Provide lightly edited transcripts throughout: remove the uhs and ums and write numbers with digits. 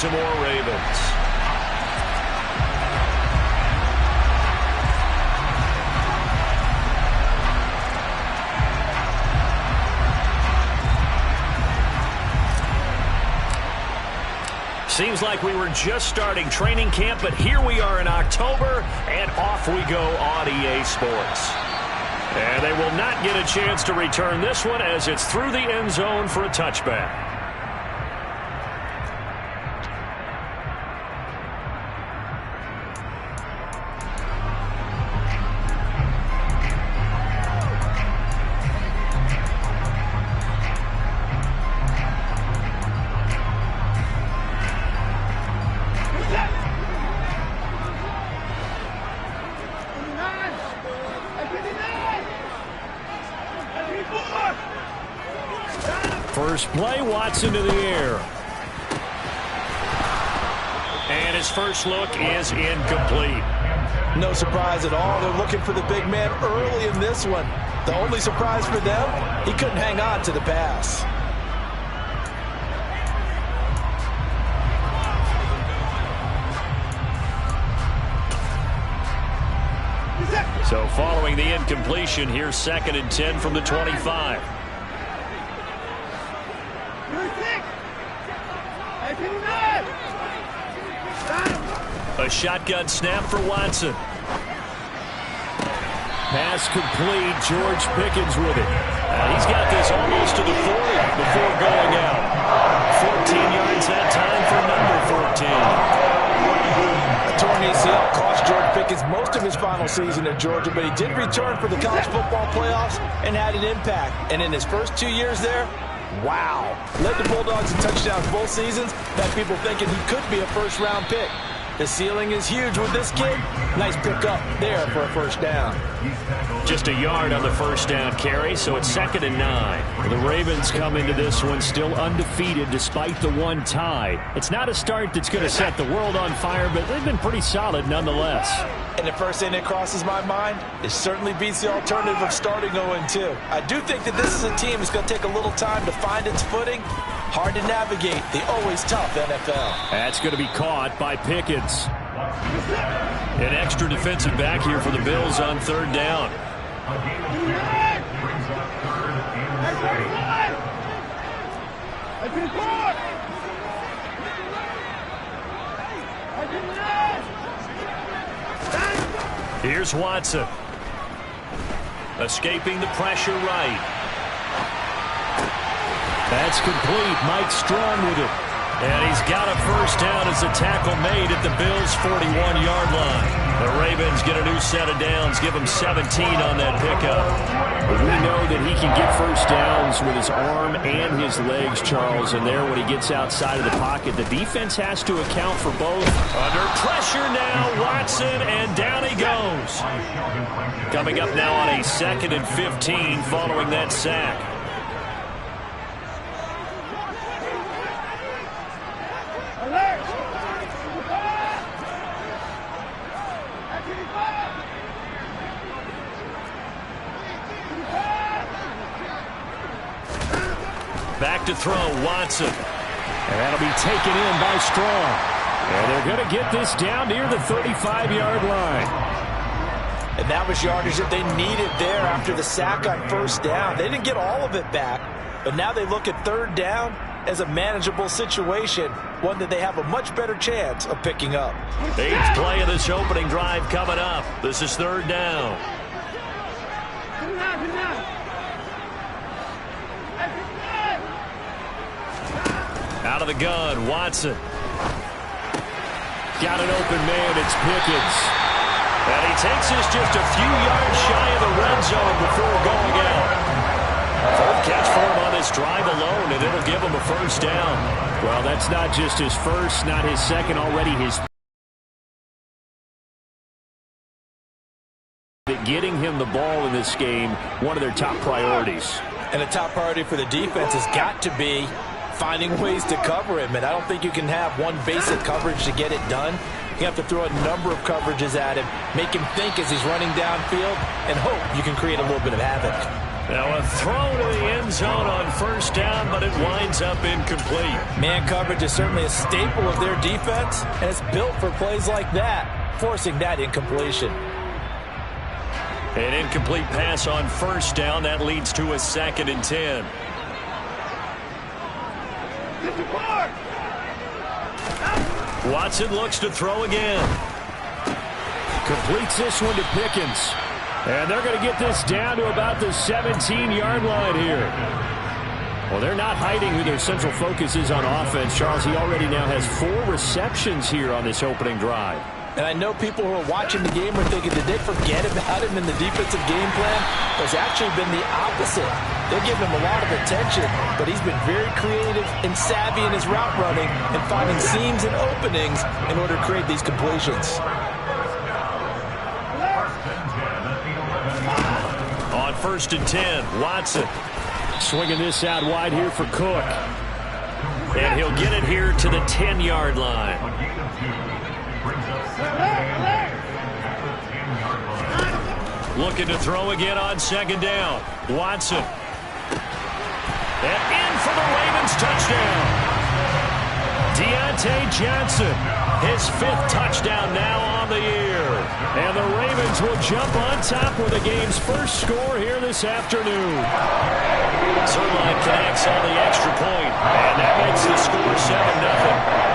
Baltimore Ravens. Seems like we were just starting training camp, but here we are in October, and off we go on EA Sports. And they will not get a chance to return this one as it's through the end zone for a touchback. First play, Watson to the air. And his first look is incomplete. No surprise at all. They're looking for the big man early in this one. The only surprise for them, he couldn't hang on to the pass. So following the incompletion, here's 2nd and 10 from the 25. A shotgun snap for Watson. Pass complete. George Pickens with it. He's got this almost to the 40 before going out. 14 yards that time for number 14. A torn ACL cost George Pickens most of his final season at Georgia, but he did return for the college football playoffs and had an impact. And in his first 2 years there, wow. Led the Bulldogs in touchdowns both seasons. Had people thinking he could be a first-round pick. The ceiling is huge with this kid. Nice pickup there for a first down. Just a yard on the first down carry, so it's 2nd and 9. The Ravens come into this one still undefeated despite the one tie. It's not a start that's going to set the world on fire, but they've been pretty solid nonetheless. And the first thing that crosses my mind, it certainly beats the alternative of starting 0-2. I do think that this is a team that's going to take a little time to find its footing. Hard to navigate the always tough NFL. That's going to be caught by Pickens. An extra defensive back here for the Bills on 3rd down. Here's Watson. Escaping the pressure right. That's complete. Mike Strong with it. And he's got a first down as a tackle made at the Bills' 41-yard line. The Ravens get a new set of downs, give him 17 on that pickup. We know that he can get first downs with his arm and his legs, Charles, and there when he gets outside of the pocket, the defense has to account for both. Under pressure now, Watson, and down he goes. Coming up now on a 2nd and 15 following that sack. Back to throw, Watson. And that'll be taken in by Strong. And they're going to get this down near the 35-yard line. And that was yardage that they needed there after the sack on first down. They didn't get all of it back, but now they look at 3rd down as a manageable situation, one that they have a much better chance of picking up. 8th play of this opening drive coming up. This is 3rd down. Out of the gun, Watson. Got an open man, it's Pickens. And he takes us just a few yards shy of the red zone before going out. 4th catch for him on this drive alone, and it'll give him a first down. Well, that's not just his first, not his second, already his getting him the ball in this game, one of their top priorities. And the top priority for the defense has got to be finding ways to cover him. And I don't think you can have one basic coverage to get it done. You have to throw a number of coverages at him, make him think as he's running downfield, and hope you can create a little bit of havoc. Now a throw to the end zone on first down, but it winds up incomplete. Man coverage is certainly a staple of their defense, and it's built for plays like that, forcing that incompletion. An incomplete pass on first down. That leads to a 2nd and 10. Watson looks to throw again. Completes this one to Pickens. And they're going to get this down to about the 17-yard line here. Well, they're not hiding who their central focus is on offense. Charles, he already now has 4 receptions here on this opening drive. And I know people who are watching the game are thinking, did they forget about him in the defensive game plan? It's actually been the opposite. They're giving him a lot of attention, but he's been very creative and savvy in his route running and finding seams and openings in order to create these completions. On 1st and 10, Watson. Swinging this out wide here for Cook. And he'll get it here to the 10-yard line. Looking to throw again on 2nd down. Watson. And in for the Ravens touchdown. Deontay Johnson, his 5th touchdown now on the year. And the Ravens will jump on top with the game's first score here this afternoon. Zerline connects on the extra point, and that makes the score 7-0.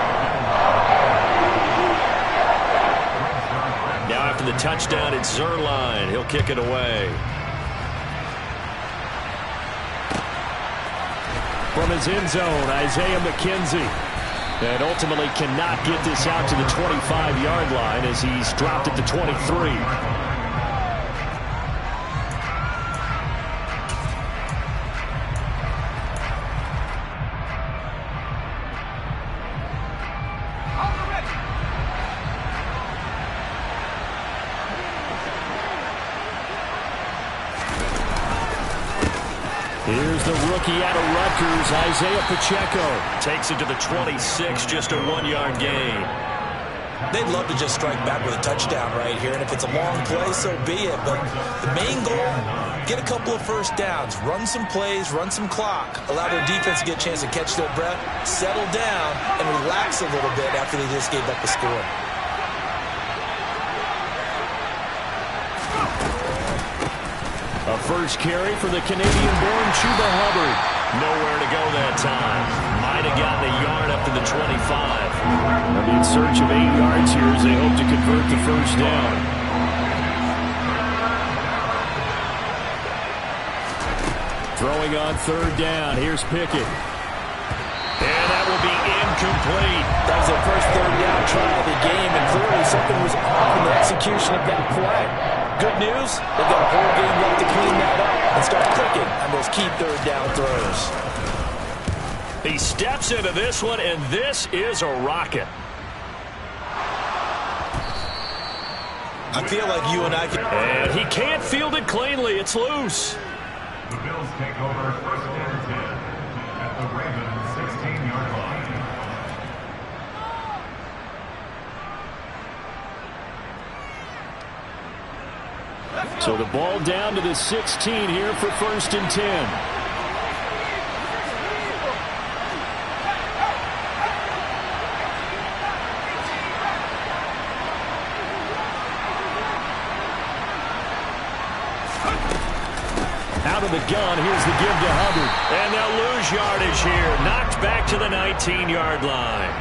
Now after the touchdown, it's Zerline. He'll kick it away. From his end zone, Isaiah McKenzie. And ultimately cannot get this out to the 25-yard line as he's dropped at the 23. Here's the rookie out of Rutgers, Isaiah Pacheco. Takes it to the 26, just a 1-yard gain. They'd love to just strike back with a touchdown right here, and if it's a long play, so be it. But the main goal, get a couple of first downs, run some plays, run some clock, allow their defense to get a chance to catch their breath, settle down, and relax a little bit after they just gave up the score. A first carry for the Canadian-born Chuba Hubbard. Nowhere to go that time. Might have gotten a yard up to the 25. They'll be in search of 8 yards here as they hope to convert the first down. Throwing on 3rd down. Here's Pickett. And that will be incomplete. That was their first 3rd down try of the game, and clearly something was off in the execution of that play. Good news, they've got a whole game left to clean that up and start clicking on those key 3rd down throws. He steps into this one, and this is a rocket. I feel like you and I can... And he can't field it cleanly. It's loose. The Bills take over 1st and 10 at the Ravens 16-yard line. So the ball down to the 16 here for 1st and 10. Out of the gun, here's the give to Hubbard. And they'll lose yardage here. Knocked back to the 19-yard line.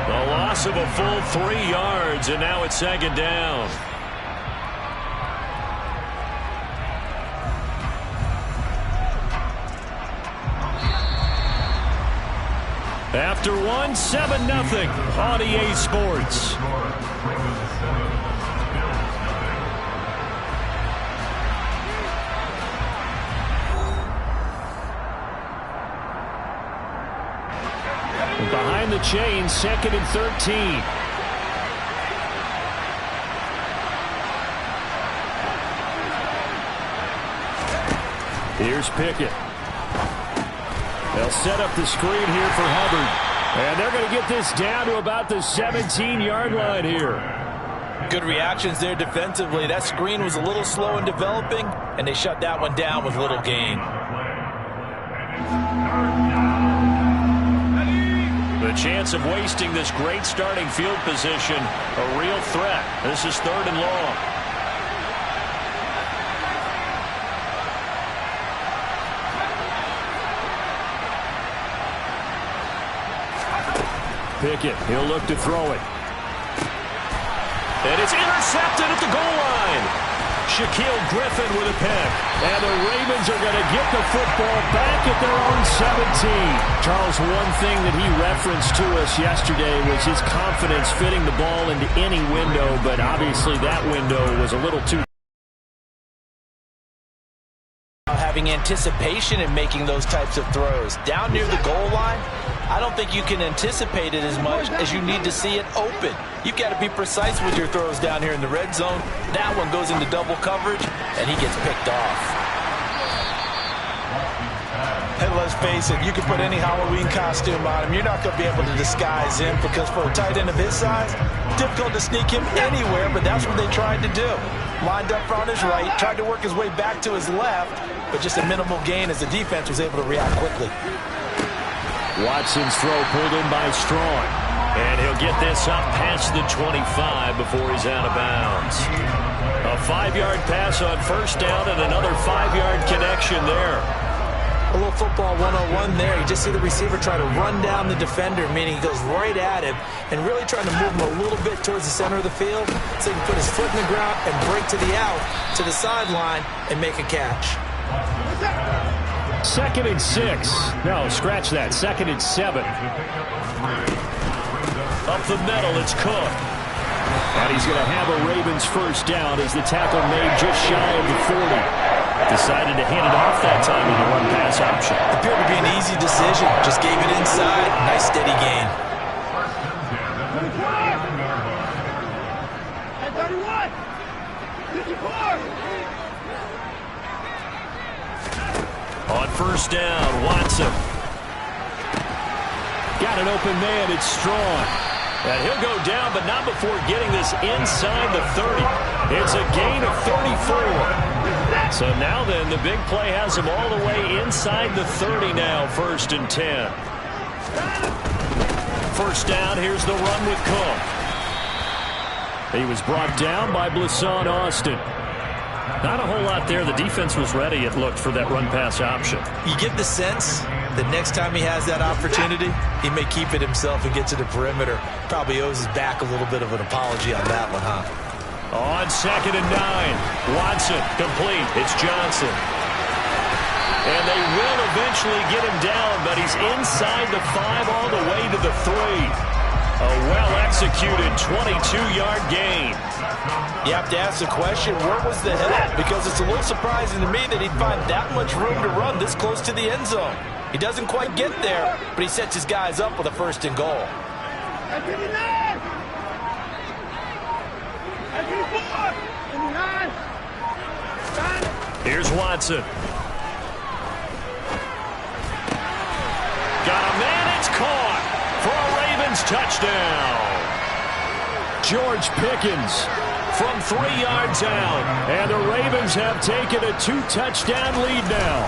The loss of a full 3 yards, and now it's 2nd down. After 7-0 on EA Sports. Behind the chain, 2nd and 13. Here's Pickett. They'll set up the screen here for Hubbard. And they're going to get this down to about the 17-yard line here. Good reactions there defensively. That screen was a little slow in developing, and they shut that one down with little gain. The chance of wasting this great starting field position, a real threat. This is 3rd and long. Pickett, he'll look to throw it. And it's intercepted at the goal line. Shaquille Griffin with a pick. And the Ravens are going to get the football back at their own 17. Charles, one thing that he referenced to us yesterday was his confidence fitting the ball into any window, but obviously that window was a little too. Having anticipation in making those types of throws. Down near the goal line, I don't think you can anticipate it as much as you need to see it open. You've got to be precise with your throws down here in the red zone. That one goes into double coverage, and he gets picked off. And let's face it, you can put any Halloween costume on him. You're not going to be able to disguise him because for a tight end of his size, difficult to sneak him anywhere, but that's what they tried to do. Lined up on his right, tried to work his way back to his left, but just a minimal gain as the defense was able to react quickly. Watson's throw pulled in by Strong. And he'll get this up past the 25 before he's out of bounds. A 5-yard pass on 1st down and another 5-yard connection there. A little football 101 there. You just see the receiver try to run down the defender, meaning he goes right at him and really trying to move him a little bit towards the center of the field so he can put his foot in the ground and break to the out, to the sideline, and make a catch. 2nd and 6. No, scratch that. 2nd and 7. Up the middle, it's Cook. And he's going to have a Ravens 1st down as the tackle made just shy of the 40. Decided to hand it off that time with a run-pass option. Appeared to be an easy decision. Just gave it inside. Nice steady gain. On 1st down, Watson. Got an open man. It's Strong. And he'll go down, but not before getting this inside the 30. It's a gain of 34. So now then, the big play has him all the way inside the 30 now, 1st and 10. 1st down, here's the run with Cook. He was brought down by Blasson Austin. Not a whole lot there. The defense was ready, it looked, for that run-pass option. You get the sense that next time he has that opportunity, he may keep it himself and get to the perimeter. Probably owes his back a little bit of an apology on that one, huh? On 2nd and 9, Watson complete. It's Johnson. And they will eventually get him down, but he's inside the 5 all the way to the 3. A well-executed 22-yard gain. You have to ask the question, where was the help? Because it's a little surprising to me that he'd find that much room to run this close to the end zone. He doesn't quite get there, but he sets his guys up with a 1st and goal. Here's Watson. Got a man, it's caught for a Ravens touchdown. George Pickens from 3 yards out. And the Ravens have taken a 2-touchdown lead now.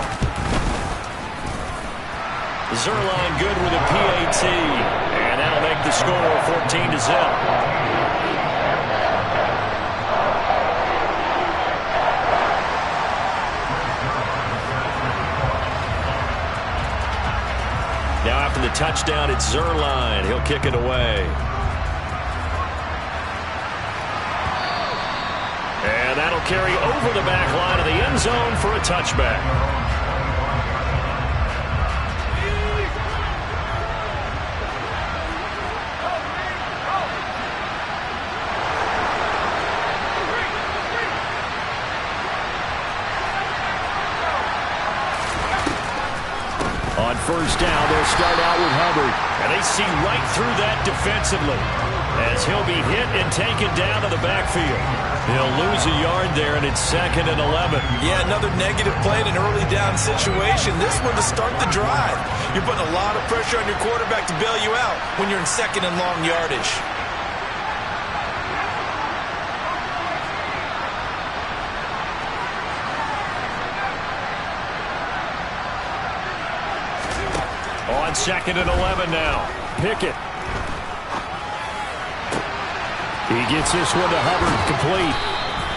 Zerline good with a PAT. And that'll make the score 14-0. Now after the touchdown, it's Zerline. He'll kick it away. And that'll carry over the back line of the end zone for a touchback. On 1st down, they'll start out with Hubbard. And they see right through that defensively as he'll be hit and taken down to the backfield. He'll lose a yard there, and it's 2nd and 11. Yeah, another negative play in an early down situation. This one to start the drive. You're putting a lot of pressure on your quarterback to bail you out when you're in 2nd and long yardage. It's 2nd and 11 now. Pickett. He gets this one to Hubbard, complete.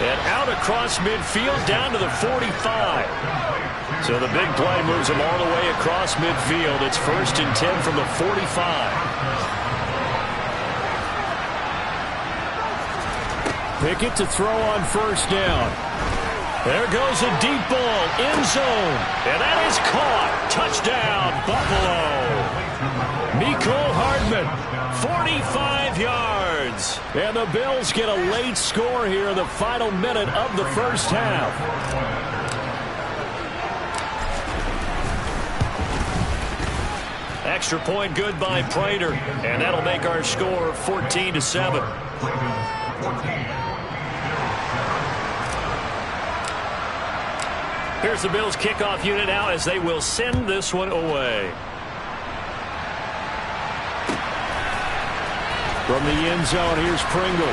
And out across midfield down to the 45. So the big play moves him all the way across midfield. It's 1st and 10 from the 45. Pickett to throw on 1st down. There goes a deep ball, end zone. And that is caught. Touchdown, Buffalo. Mecole Hardman, 45 yards. And the Bills get a late score here in the final minute of the 1st half. Extra point good by Prater. And that'll make our score 14-7. Here's the Bills kickoff unit now as they will send this one away. From the end zone, here's Pringle.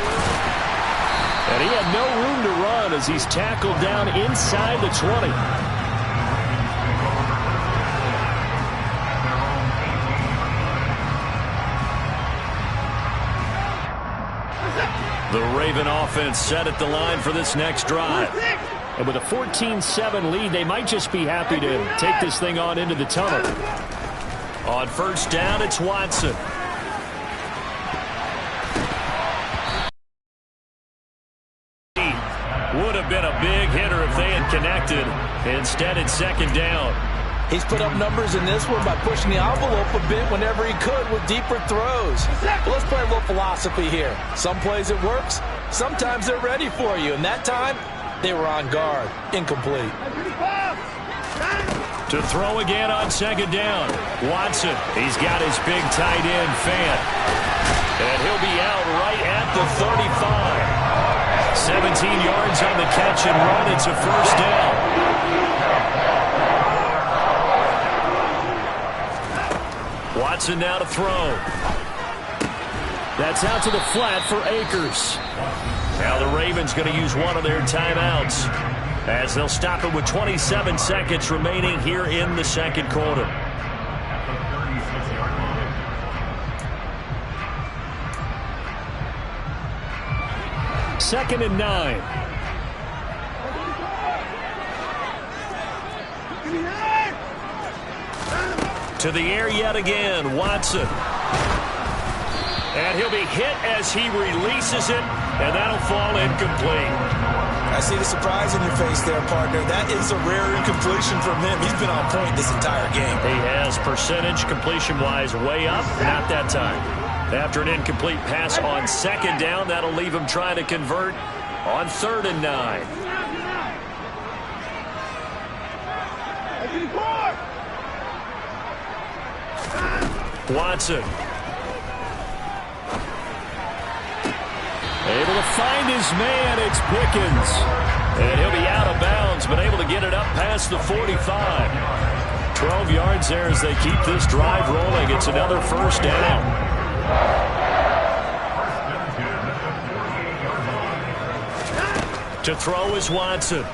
And he had no room to run as he's tackled down inside the 20. The Raven offense set at the line for this next drive. And with a 14-7 lead, they might just be happy to take this thing on into the tunnel. On 1st down, it's Watson. Would have been a big hitter if they had connected. Instead, it's 2nd down. He's put up numbers in this one by pushing the envelope a bit whenever he could with deeper throws. But let's play a little philosophy here. Some plays it works. Sometimes they're ready for you. And that time, they were on guard. Incomplete. To throw again on 2nd down. Watson, he's got his big tight end, Fant. And he'll be out right at the 35. 17 yards on the catch and run. It's a 1st down. Watson now to throw. That's out to the flat for Akers. Now the Ravens going to use one of their timeouts as they'll stop it with 27 seconds remaining here in the 2nd quarter. Second and 9. To the air yet again, Watson. And he'll be hit as he releases it, and that'll fall incomplete. I see the surprise in your face there, partner. That is a rare incompletion from him. He's been on point this entire game. He has percentage completion-wise way up, not that time. After an incomplete pass on 2nd down, that'll leave him trying to convert on 3rd and 9. Watson. Able to find his man. It's Pickens. And he'll be out of bounds, but able to get it up past the 45. 12 yards there as they keep this drive rolling. It's another 1st down. To throw is Watson.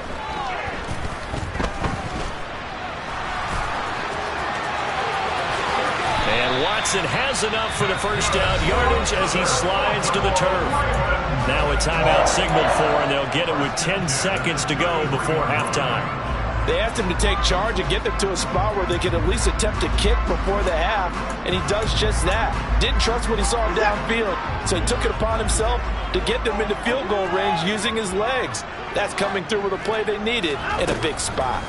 Watson has enough for the 1st down yardage as he slides to the turf. Now a timeout signaled for, and they'll get it with 10 seconds to go before halftime. They asked him to take charge and get them to a spot where they could at least attempt to kick before the half, and he does just that. Didn't trust what he saw downfield, so he took it upon himself to get them into field goal range using his legs. That's coming through with a play they needed in a big spot.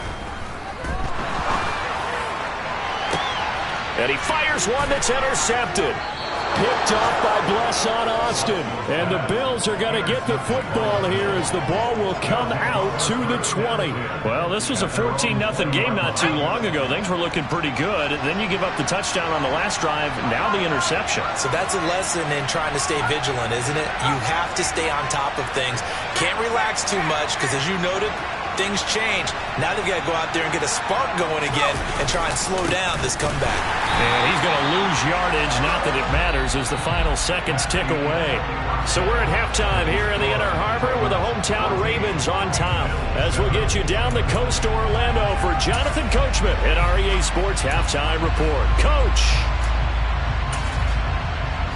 And he fires one that's intercepted. Picked off by Blesson Austin. And the Bills are going to get the football here as the ball will come out to the 20. Well, this was a 14-0 game not too long ago. Things were looking pretty good. Then you give up the touchdown on the last drive. Now the interception. So that's a lesson in trying to stay vigilant, isn't it? You have to stay on top of things. Can't relax too much because, as you noted, things change. Now they've got to go out there and get a spark going again and try and slow down this comeback. And he's going to lose yardage, not that it matters, as the final seconds tick away. So we're at halftime here in the Inner Harbor with the hometown Ravens on top. As we'll get you down the coast to Orlando for Jonathan Coachman at our EA Sports Halftime Report. Coach!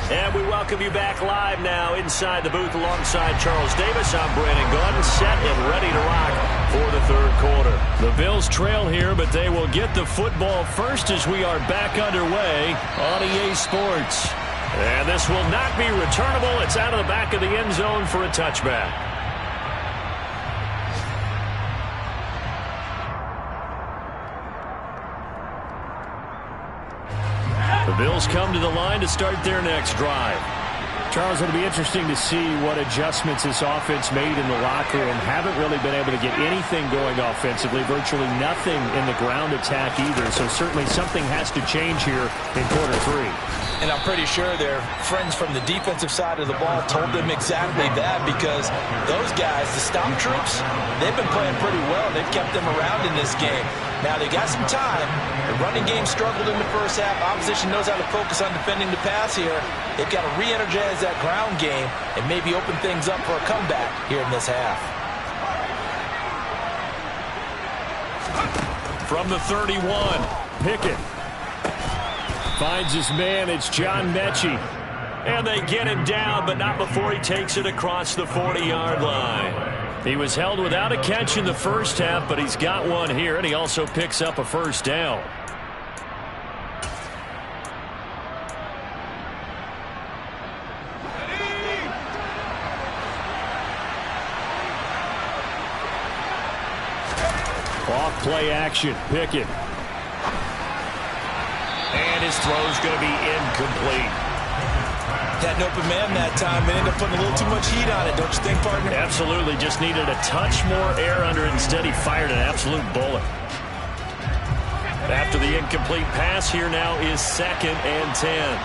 And we welcome you back live now inside the booth alongside Charles Davis. I'm Brandon Gordon, set and ready to rock for the third quarter. The Bills trail here, but they will get the football first as we are back underway on EA Sports. And this will not be returnable. It's out of the back of the end zone for a touchback. The Bills come to the line to start their next drive. Charles, it'll be interesting to see what adjustments this offense made in the locker room. Haven't really been able to get anything going offensively, virtually nothing in the ground attack either. So certainly something has to change here in quarter three. And I'm pretty sure their friends from the defensive side of the ball told them exactly that, because those guys, the Stomp Troops, they've been playing pretty well. They've kept them around in this game. Now, they got some time. The running game struggled in the first half. Opposition knows how to focus on defending the pass here. They've got to re-energize that ground game and maybe open things up for a comeback here in this half. From the 31, Pickett finds his man. It's John Mechie. and they get him down, but not before he takes it across the 40-yard line. He was held without a catch in the first half, but he's got one here, and he also picks up a first down. Off play action, Pickett. And his throw's going to be incomplete. Had an open man that time, and ended up putting a little too much heat on it, don't you think, partner? Absolutely, just needed a touch more air under it. Instead, he fired an absolute bullet. After the incomplete pass, here now is 2nd and 10.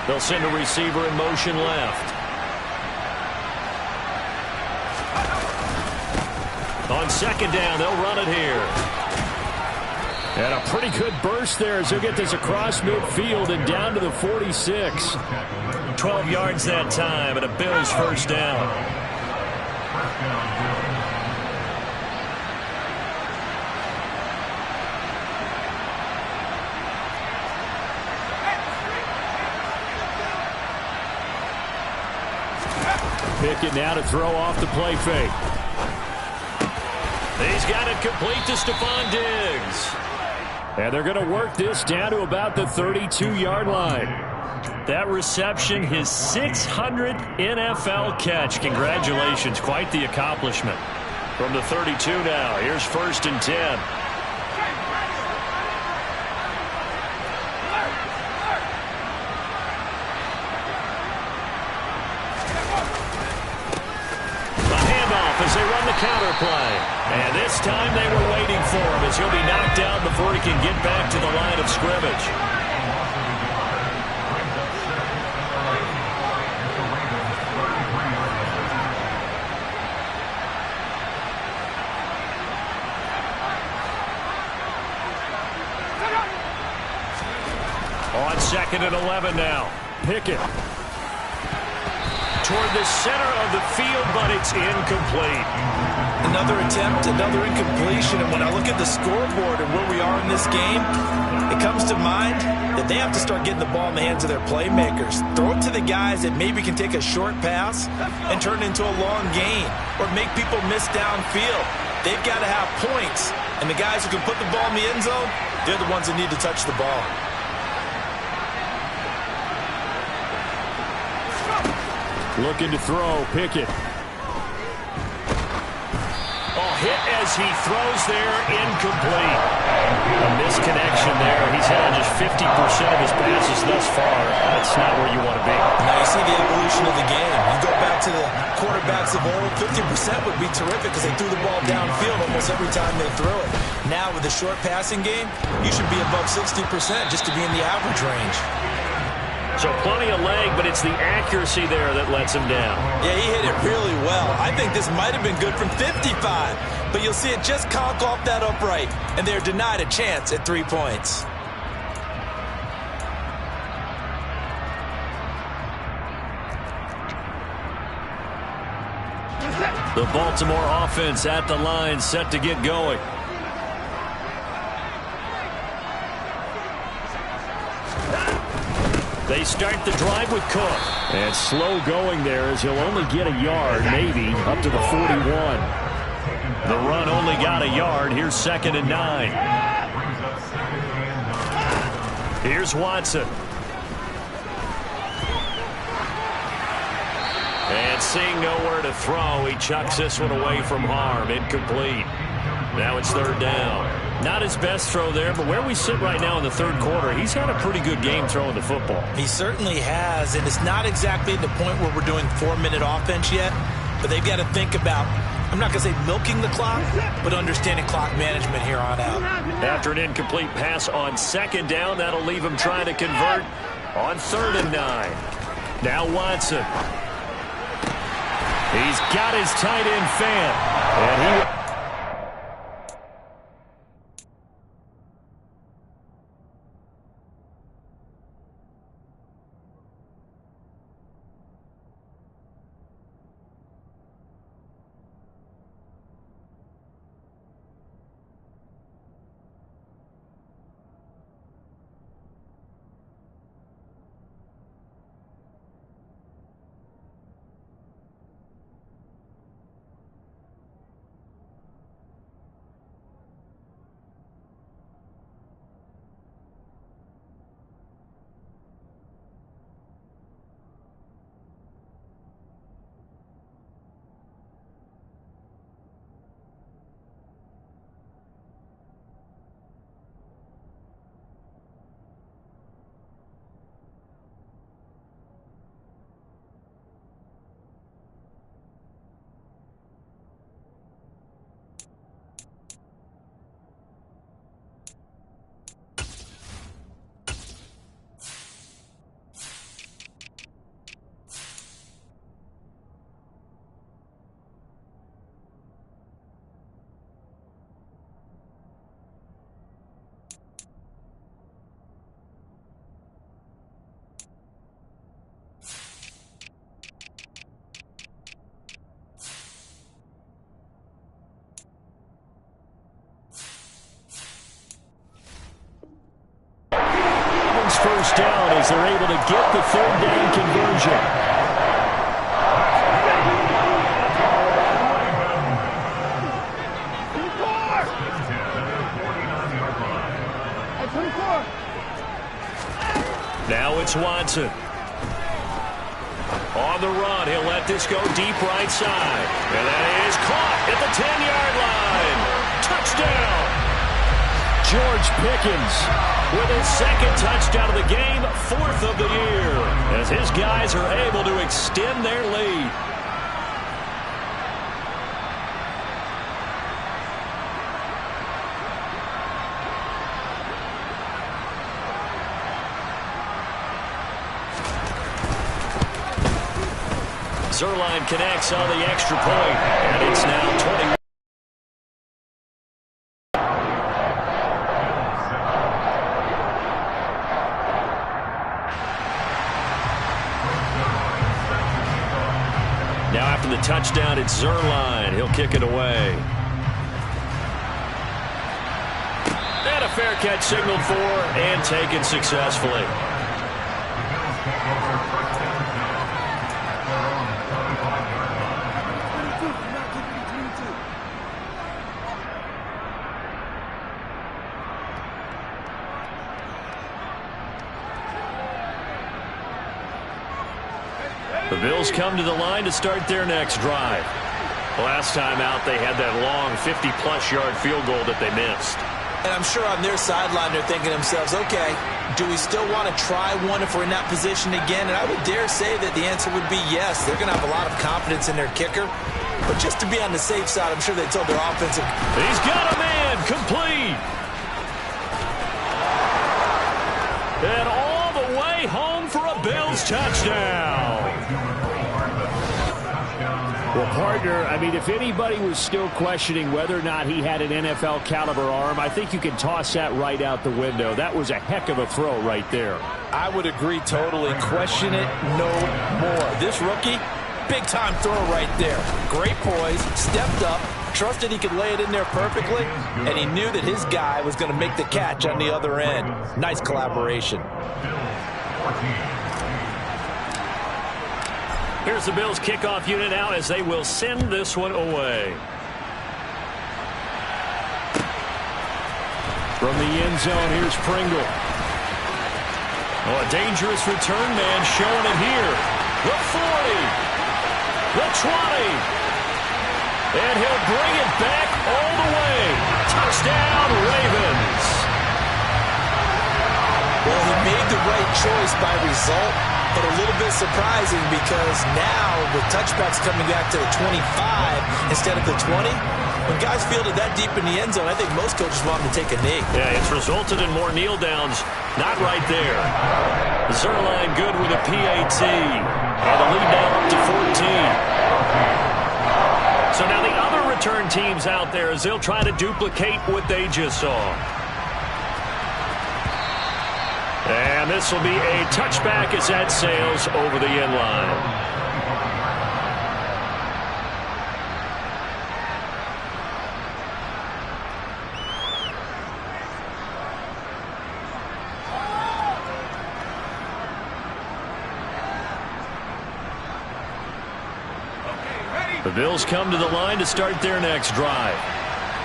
They'll send a receiver in motion left. On 2nd down, they'll run it here. And a pretty good burst there as he'll get this across midfield and down to the 46. 12 yards that time, and a Bills first down. Pickett now to throw off the play fake. He's got it complete to Stephon Diggs. And they're going to work this down to about the 32-yard line. That reception, his 600th NFL catch. Congratulations, quite the accomplishment. From the 32 now, here's 1st and 10. As they run the counter play. And this time they were waiting for him as he'll be knocked out before he can get back to the line of scrimmage. On 2nd and 11 now. Pickett. Toward the center of the field, but it's incomplete. Another attempt, another incompletion, and when I look at the scoreboard and where we are in this game, it comes to mind that they have to start getting the ball in the hands of their playmakers. Throw it to the guys that maybe can take a short pass and turn it into a long gain or make people miss downfield. They've got to have points, and the guys who can put the ball in the end zone, they're the ones that need to touch the ball. Looking to throw, Pickett. Oh, hit as he throws there, incomplete. A misconnection there. He's had just 50% of his passes thus far. That's not where you want to be. Now you see the evolution of the game. You go back to the quarterbacks of old, 50% would be terrific because they threw the ball downfield almost every time they threw it. Now with the short passing game, you should be above 60% just to be in the average range. So plenty of leg, but it's the accuracy there that lets him down. Yeah, he hit it really well. I think this might have been good from 55, but you'll see it just conk off that upright, and they're denied a chance at 3 points. The Baltimore offense at the line, set to get going. They start the drive with Cook. And slow going there as he'll only get a yard, maybe, up to the 41. The run only got a yard. Here's 2nd and 9. Here's Watson. And seeing nowhere to throw, he chucks this one away from harm. Incomplete. Now it's 3rd down. Not his best throw there, but where we sit right now in the 3rd quarter, he's had a pretty good game throwing the football. He certainly has, and it's not exactly the point where we're doing 4-minute offense yet, but they've got to think about, I'm not going to say milking the clock, but understanding clock management here on out. After an incomplete pass on 2nd down, that'll leave him trying to convert on 3rd and 9. Now Watson. He's got his tight end fan. And he... First down as they're able to get the 3rd down conversion. Now it's Watson. On the run, he'll let this go deep right side. And that is caught at the 10-yard line. Touchdown! George Pickens with his 2nd touchdown of the game, 4th of the year, as his guys are able to extend their lead. Zerline connects on the extra point, and it's now 21. Now after the touchdown, it's Zerline. He'll kick it away. And a fair catch signaled for and taken successfully. The Bills come to the line to start their next drive. Last time out, they had that long 50-plus yard field goal that they missed. And I'm sure on their sideline they're thinking to themselves, okay, do we still want to try one if we're in that position again? And I would dare say that the answer would be yes. They're going to have a lot of confidence in their kicker. But just to be on the safe side, I'm sure they told their offensive. He's got a man, complete. And all the way home for a Bill. Well, partner, I mean, if anybody was still questioning whether or not he had an NFL caliber arm, I think you can toss that right out the window. That was a heck of a throw right there. I would agree totally. Question it no more. This rookie, big-time throw right there. Great poise, stepped up, trusted he could lay it in there perfectly, and he knew that his guy was going to make the catch on the other end. Nice collaboration. Here's the Bills kickoff unit now as they will send this one away. From the end zone, here's Pringle. Oh, a dangerous return man showing it here. The 40. The 20. And he'll bring it back all the way. Touchdown, Ravens. Well, he made the right choice by result, but a little bit surprising because now with touchbacks coming back to the 25 instead of the 20, when guys fielded that deep in the end zone, I think most coaches want them to take a knee. Yeah, it's resulted in more kneel downs. Not right there. Zerline good with a PAT. And the lead now up to 14. So now the other return teams out there as they'll try to duplicate what they just saw. And this will be a touchback as that sails over the end line. The Bills come to the line to start their next drive.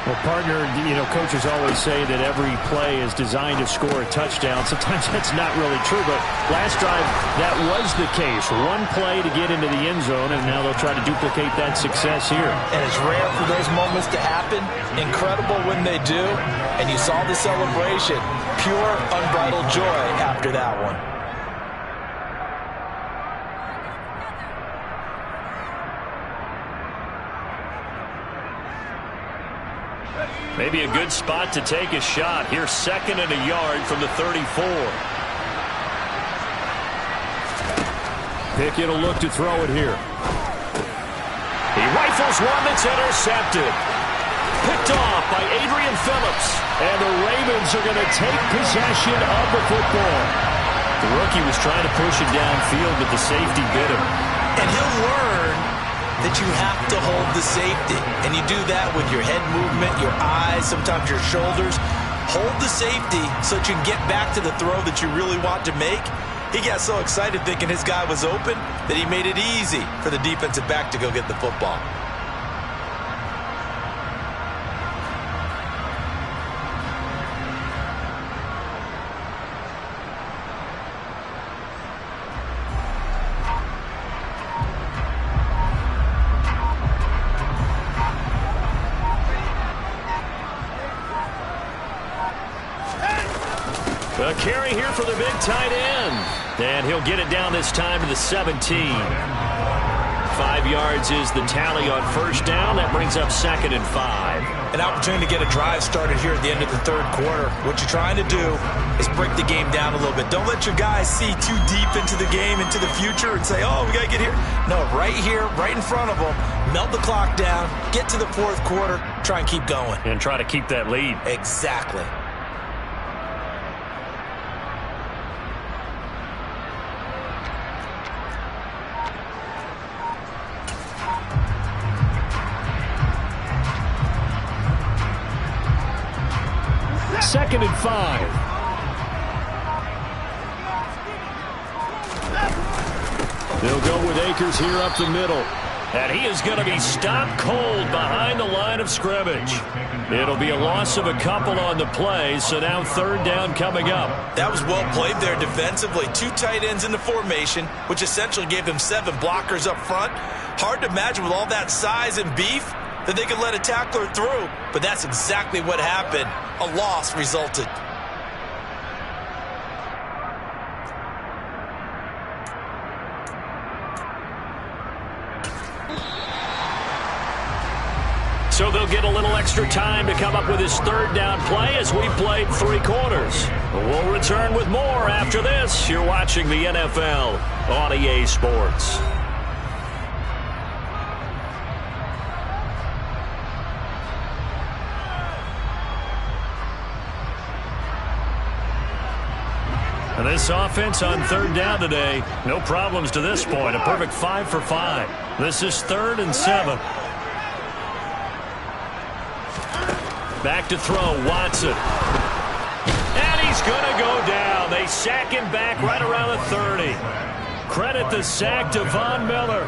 Well, partner, you know, coaches always say that every play is designed to score a touchdown. Sometimes that's not really true, but last drive, that was the case. One play to get into the end zone, and now they'll try to duplicate that success here. And it's rare for those moments to happen. Incredible when they do. And you saw the celebration. Pure, unbridled joy after that one. Maybe a good spot to take a shot. Here's second and a yard from the 34. Pickett will look to throw it here. He rifles one that's intercepted. Picked off by Adrian Phillips. And the Ravens are going to take possession of the football. The rookie was trying to push it downfield, but the safety bit him. And he'll learn that you have to hold the safety. And you do that with your head movement, your eyes, sometimes your shoulders. Hold the safety so that you can get back to the throw that you really want to make. He got so excited thinking his guy was open that he made it easy for the defensive back to go get the football. A carry here for the big tight end. And he'll get it down this time to the 17. 5 yards is the tally on first down. That brings up second and 5. An opportunity to get a drive started here at the end of the third quarter. What you're trying to do is break the game down a little bit. Don't let your guys see too deep into the game, into the future, and say, oh, we got to get here. No, right here, right in front of them. Melt the clock down, get to the fourth quarter, try and keep going. And try to keep that lead. Exactly. Second and 5. They'll go with Akers here up the middle. And he is going to be stopped cold behind the line of scrimmage. It'll be a loss of a couple on the play, so now third down coming up. That was well played there defensively. 2 tight ends in the formation, which essentially gave them 7 blockers up front. Hard to imagine with all that size and beef that they could let a tackler through, but that's exactly what happened. A loss resulted. So they'll get a little extra time to come up with his third down play as we played 3 quarters. We'll return with more after this. You're watching the NFL on EA Sports. And this offense on third down today, no problems to this point. A perfect 5 for 5. This is 3rd and 7. Back to throw, Watson. And he's going to go down. They sack him back right around the 30. Credit the sack to Von Miller.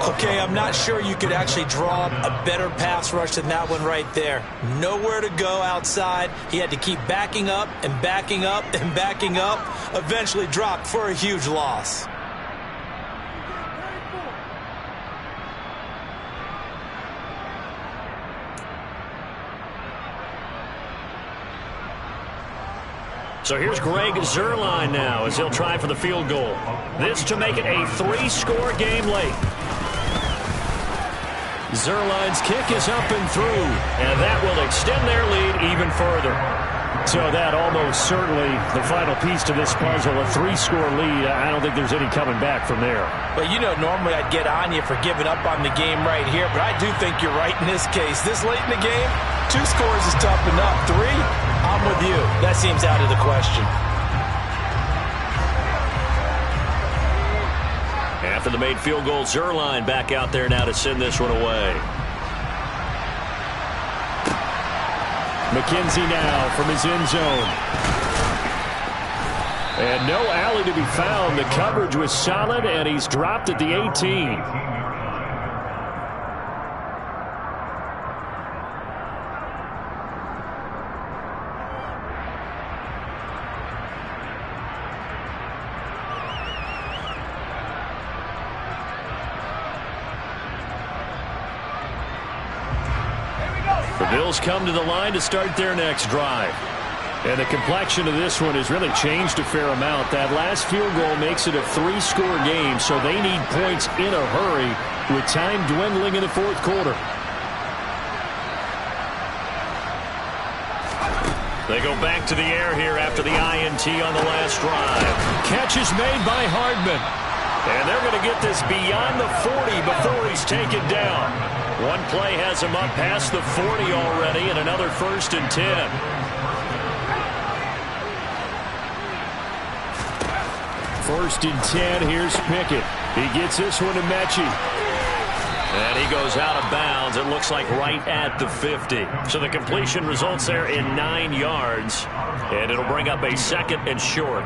Okay, I'm not sure you could actually draw a better pass rush than that one right there. Nowhere to go outside. He had to keep backing up and backing up and backing up. Eventually dropped for a huge loss. So here's Greg Zuerlein now as he'll try for the field goal. This to make it a 3-score game late. Zuerlein's kick is up and through, and that will extend their lead even further. So that almost certainly the final piece to this puzzle, a 3-score lead. I don't think there's any coming back from there. But, you know, normally I'd get on you for giving up on the game right here, but I do think you're right in this case. This late in the game, 2 scores is tough enough. 3, I'm with you. That seems out of the question. After the made field goal, Zuerlein back out there now to send this one away. McKenzie now from his end zone. And no alley to be found. The coverage was solid, and he's dropped at the 18. The Bills come to the line to start their next drive. And the complexion of this one has really changed a fair amount. That last field goal makes it a 3-score game, so they need points in a hurry with time dwindling in the 4th quarter. They go back to the air here after the INT on the last drive. Catch is made by Hardman. And they're going to get this beyond the 40 before he's taken down. One play has him up past the 40 already, and another 1st and 10. First and 10, here's Pickett. He gets this one to Mechie. And he goes out of bounds, it looks like right at the 50. So the completion results there in 9 yards. And it'll bring up a 2nd and short.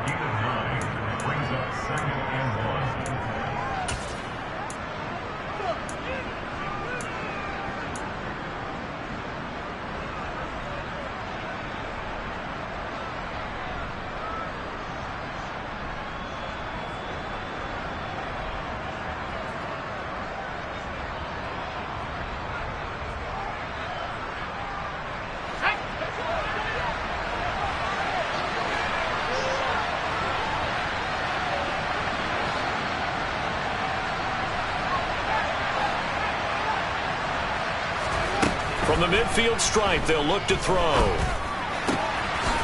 From the midfield stripe, they'll look to throw.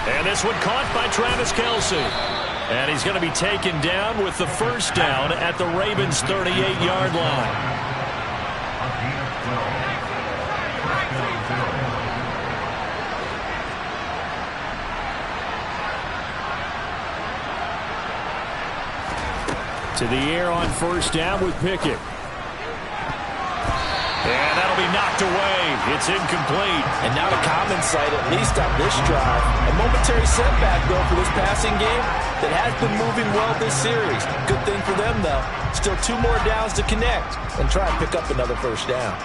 And this one caught by Travis Kelce. And he's going to be taken down with the 1st down at the Ravens' 38-yard line. To the air on 1st down with Pickett. And that'll be knocked away. It's incomplete. And not a common sight, at least on this drive. A momentary setback, though, for this passing game that has been moving well this series. Good thing for them, though. Still 2 more downs to connect and try and pick up another 1st down.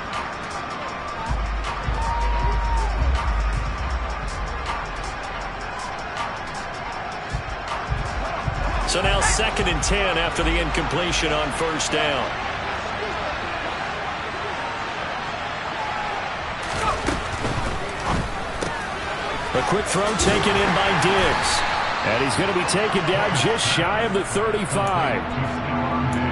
So now 2nd and 10 after the incompletion on 1st down. A quick throw taken in by Diggs. And he's going to be taken down just shy of the 35.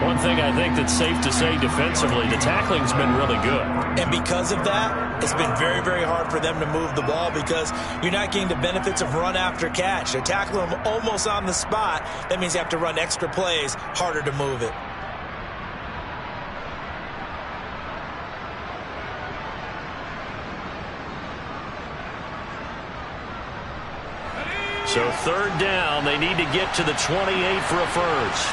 One thing I think that's safe to say defensively, the tackling's been really good. And because of that, it's been very, very hard for them to move the ball because you're not getting the benefits of run after catch. They're tackling them almost on the spot. That means you have to run extra plays, harder to move it. So third down, they need to get to the 28 for a first.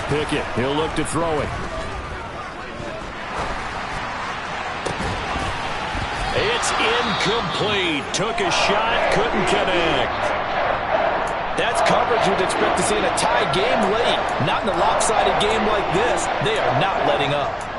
Pickett, he'll look to throw it. It's incomplete. Took a shot, couldn't connect. That's coverage you'd expect to see in a tie game late. Not in a lopsided game like this. They are not letting up.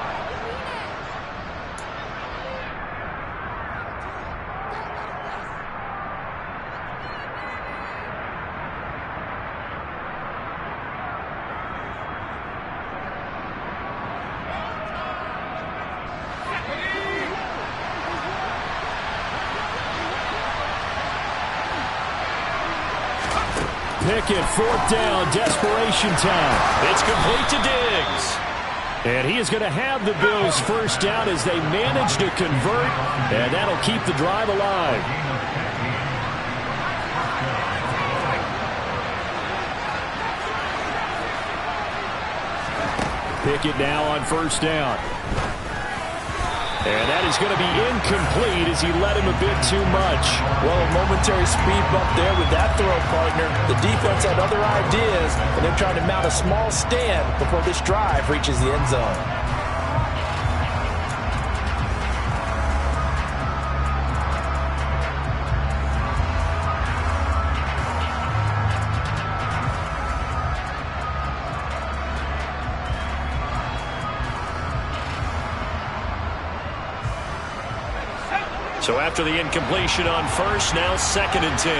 Pickett, fourth down, desperation time. It's complete to Diggs. And he is going to have the Bills first down as they manage to convert, and that'll keep the drive alive. Pickett now on first down. And that is going to be incomplete as he led him a bit too much. Well, a momentary speed bump there with that throw, partner. The defense had other ideas, and they're trying to mount a small stand before this drive reaches the end zone. So after the incompletion on first, now 2nd and 10.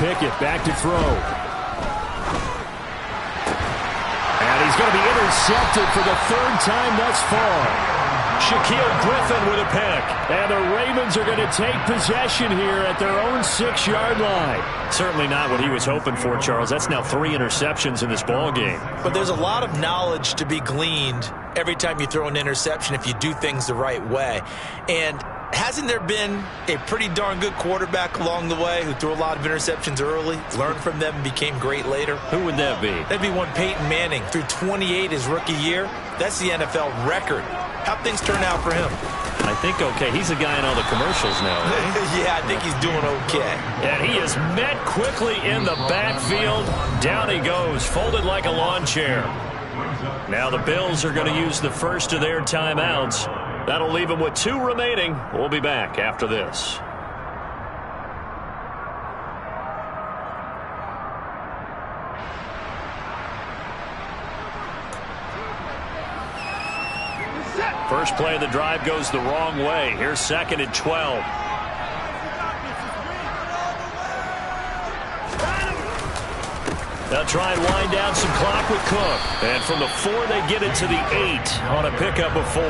Pickett back to throw. And he's going to be intercepted for the 3rd time thus far. Shaquille Griffin with a pick. And the Ravens are going to take possession here at their own 6-yard line. Certainly not what he was hoping for, Charles. That's now 3 interceptions in this ball game. But there's a lot of knowledge to be gleaned every time you throw an interception if you do things the right way. And hasn't there been a pretty darn good quarterback along the way who threw a lot of interceptions early, learned from them, and became great later? Who would that be? That'd be one Peyton Manning. Threw 28 his rookie year. That's the NFL record. How'd things turn out for him? I think okay. He's a guy in all the commercials now, eh? Yeah, I think he's doing okay. And he is met quickly in the backfield. Down he goes, folded like a lawn chair. Now the Bills are going to use the first of their timeouts. That'll leave them with 2 remaining. We'll be back after this. First play of the drive goes the wrong way. Here's 2nd and 12. They'll try and wind down some clock with Cook. And from the 4, they get it to the 8 on a pickup of 4.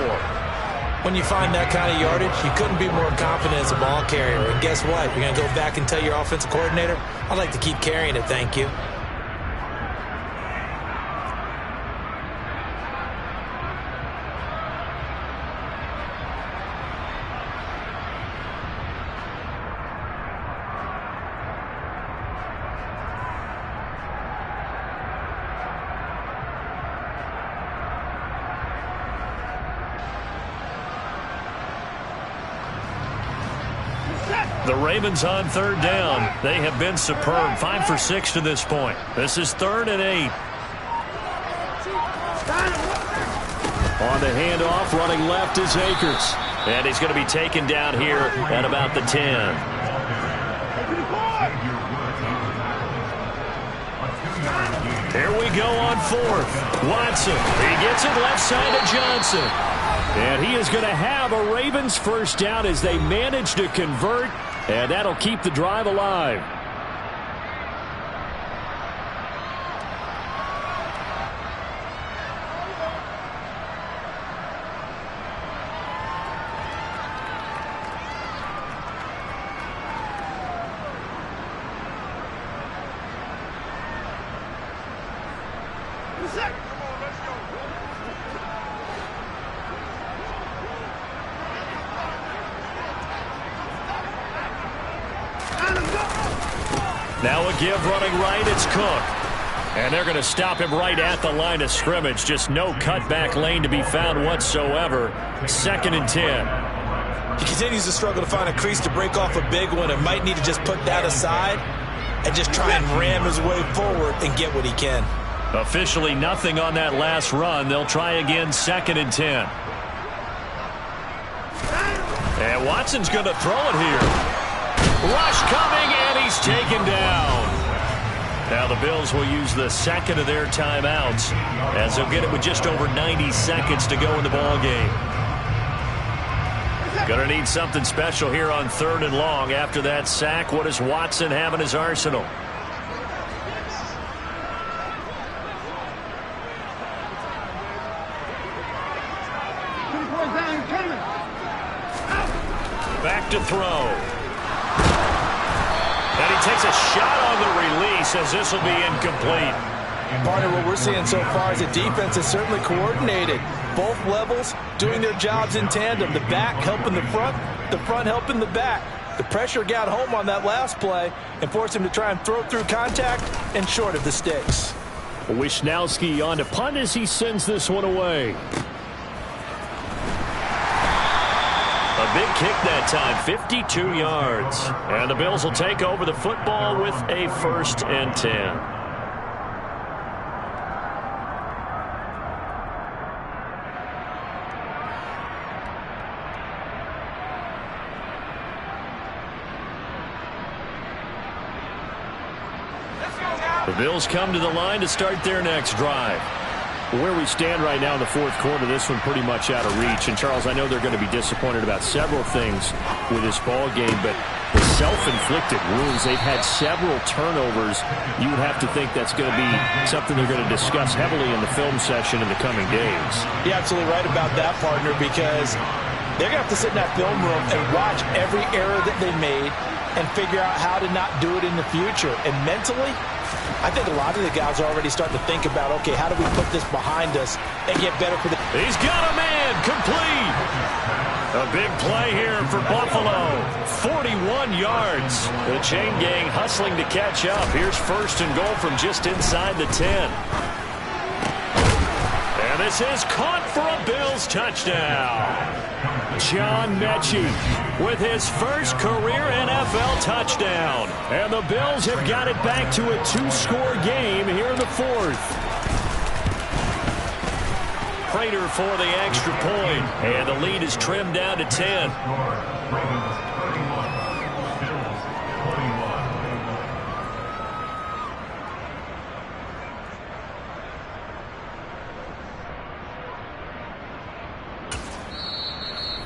When you find that kind of yardage, you couldn't be more confident as a ball carrier. And guess what? You're going to go back and tell your offensive coordinator, I'd like to keep carrying it, thank you. The Ravens on 3rd down. They have been superb. 5 for 6 to this point. This is 3rd and 8. On the handoff, running left is Akers. And he's going to be taken down here at about the 10. Here we go on 4th. Watson. He gets it left side of Johnson. And he is going to have a Ravens first down as they manage to convert. And that'll keep the drive alive. Now a give running right, it's Cook. And they're going to stop him right at the line of scrimmage. Just no cutback lane to be found whatsoever. 2nd and 10. He continues to struggle to find a crease to break off a big one and might need to just put that aside and just try and ram his way forward and get what he can. Officially nothing on that last run. They'll try again, 2nd and 10. And Watson's going to throw it here. Rush coming, and he's taken down. Now the Bills will use the 2nd of their timeouts as they'll get it with just over 90 seconds to go in the ball game. Going to need something special here on 3rd and long. After that sack, what does Watson have in his arsenal? Back to throw. And he takes a shot on the release as this will be incomplete. Partner, what we're seeing so far is the defense is certainly coordinated. Both levels doing their jobs in tandem. The back helping the front helping the back. The pressure got home on that last play and forced him to try and throw through contact and short of the sticks. Wisnowski on to punt as he sends this one away. A big kick that time, 52 yards. And the Bills will take over the football with a 1st and 10. The Bills come to the line to start their next drive. Where we stand right now in the 4th quarter, this one pretty much out of reach. And, Charles, I know they're going to be disappointed about several things with this ball game, but the self-inflicted wounds, they've had several turnovers. You would have to think that's going to be something they're going to discuss heavily in the film session in the coming days. You're absolutely right about that, partner, because they're going to have to sit in that film room and watch every error that they made and figure out how to not do it in the future. And mentally, I think a lot of the guys are already starting to think about, okay, how do we put this behind us and get better for the... He's got a man, complete. A big play here for Buffalo. 41 yards. The chain gang hustling to catch up. Here's 1st and goal from just inside the 10. And this is caught for a Bills touchdown. John Mechie with his first career NFL touchdown. And the Bills have got it back to a 2-score game here in the 4th. Prater for the extra point. And the lead is trimmed down to 10.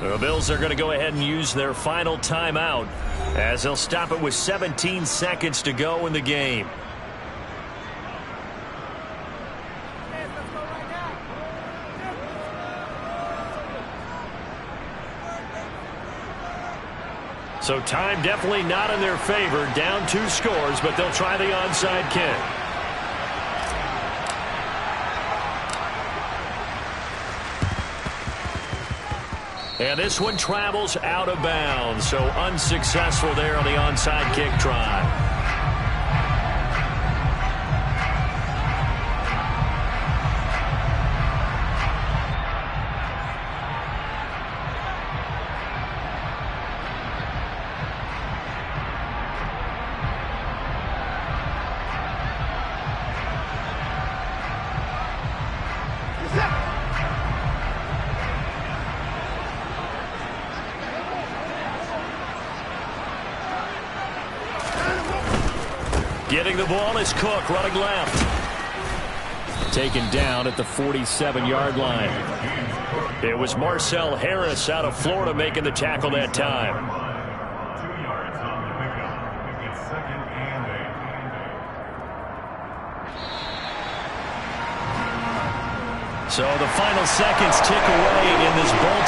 The Bills are going to go ahead and use their final timeout as they'll stop it with 17 seconds to go in the game. So time definitely not in their favor. Down 2 scores, but they'll try the onside kick. And this one travels out of bounds, so unsuccessful there on the onside kick try. Getting the ball is Cook, running left. Taken down at the 47-yard line. It was Marcel Harris out of Florida making the tackle that time. 2 yards on the pickup. It's 2nd and 8. So the final seconds tick away in this ball.